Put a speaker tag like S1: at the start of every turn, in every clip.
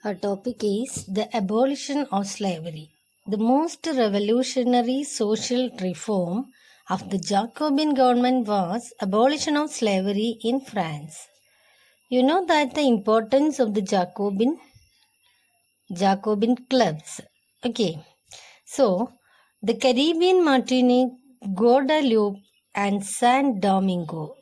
S1: Our topic is the abolition of slavery. The most revolutionary social reform of the Jacobin government was abolition of slavery in France. You know that the importance of the Jacobin clubs. Okay. So, the Caribbean, Martinique, Guadeloupe and San Domingo,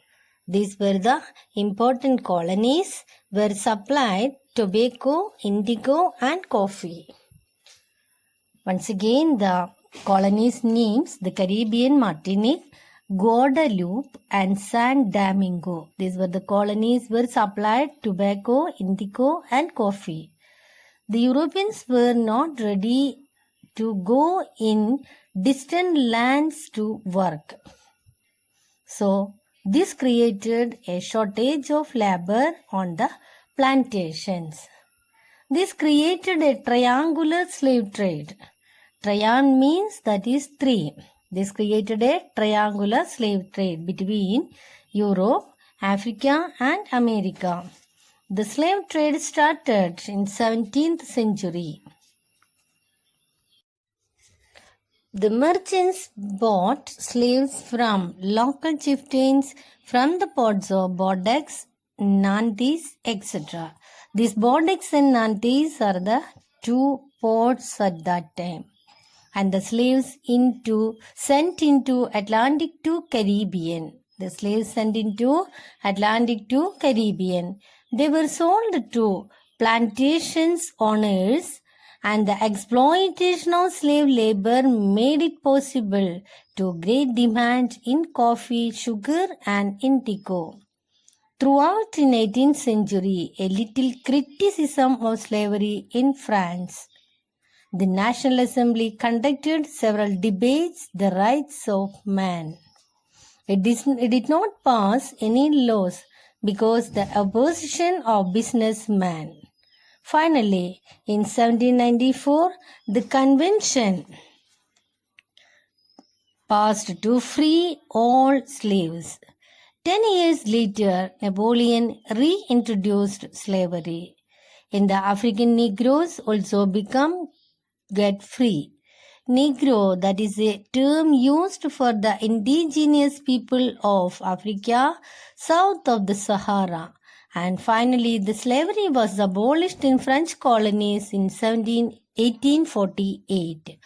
S1: these were the important colonies, were supplied tobacco, indigo and coffee. Once again, the colonies' names, the Caribbean, Martinique, Guadeloupe and San Domingo. These were the colonies were supplied tobacco, indigo and coffee. The Europeans were not ready to go in distant lands to work. So, this created a shortage of labor on the plantations. This created a triangular slave trade. Trian means that is three. This created a triangular slave trade between Europe, Africa and America. The slave trade started in 17th century. The merchants bought slaves from local chieftains from the ports of Bordeaux, Nantes, etc. These Bordeaux and Nantes are the two ports at that time. And the slaves sent into Atlantic to Caribbean. The slaves sent into Atlantic to Caribbean. They were sold to plantations owners, and the exploitation of slave labor made it possible to great demand in coffee, sugar and indigo. Throughout the 19th century, a little criticism of slavery in France. The National Assembly conducted several debates the rights of man. It did not pass any laws because the opposition of businessmen. Finally, in 1794, the convention passed to free all slaves. 10 years later, Napoleon reintroduced slavery. And the African Negroes also get free. Negro, that is a term used for the indigenous people of Africa south of the Sahara. And finally, the slavery was abolished in French colonies in 1848.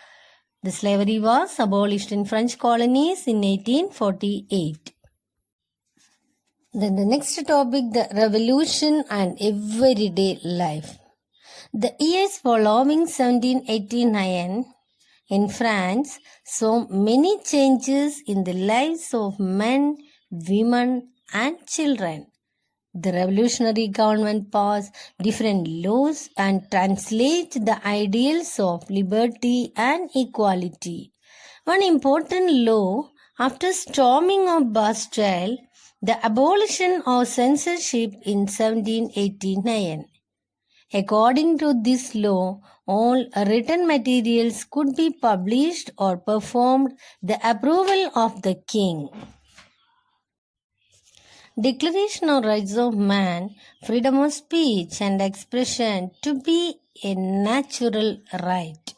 S1: The slavery was abolished in French colonies in 1848. Then the next topic, the revolution and everyday life. The years following 1789 in France saw many changes in the lives of men, women and children. The revolutionary government passed different laws and translated the ideals of liberty and equality. One important law after storming of Bastille, the abolition of censorship in 1789. According to this law, all written materials could be published or performed the approval of the king. Declaration of Rights of Man, freedom of speech and expression to be a natural right.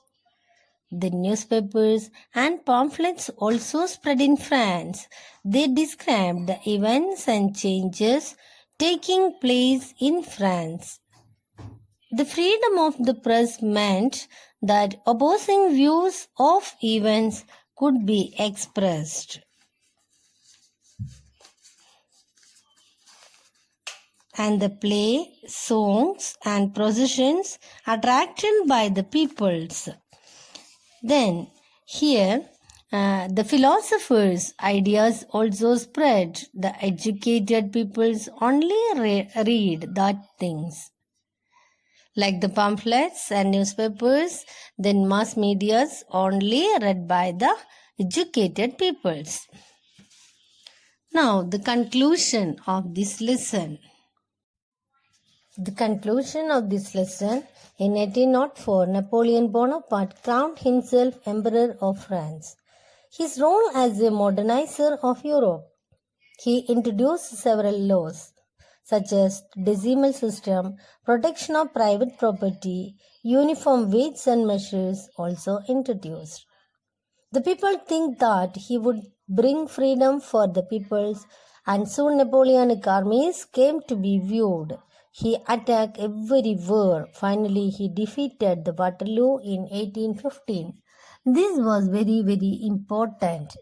S1: The newspapers and pamphlets also spread in France. They described the events and changes taking place in France. The freedom of the press meant that opposing views of events could be expressed. And the play, songs and processions attracted by the peoples. Then here the philosophers' ideas also spread. The educated peoples only read that things. Like the pamphlets and newspapers, then mass medias only read by the educated peoples. Now the conclusion of this lesson. The conclusion of this lesson, in 1804, Napoleon Bonaparte crowned himself Emperor of France. His role as a modernizer of Europe. He introduced several laws. such as decimal system, protection of private property, uniform weights and measures also introduced. The people think that he would bring freedom for the peoples, and soon Napoleonic armies came to be viewed. He attacked everywhere. Finally, he defeated the Waterloo in 1815. This was very, very important.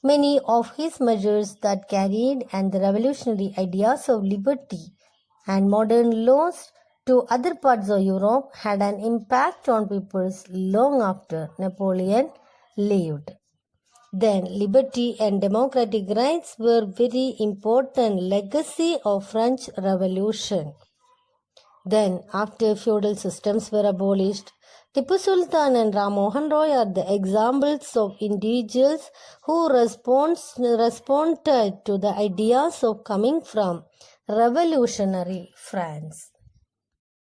S1: Many of his measures that carried and the revolutionary ideas of liberty and modern laws to other parts of Europe had an impact on peoples long after Napoleon lived. Then liberty and democratic rights were very important legacy of French Revolution. Then after feudal systems were abolished, Tipu Sultan and Ram Mohan Roy are the examples of individuals who responded to the ideas of coming from revolutionary France.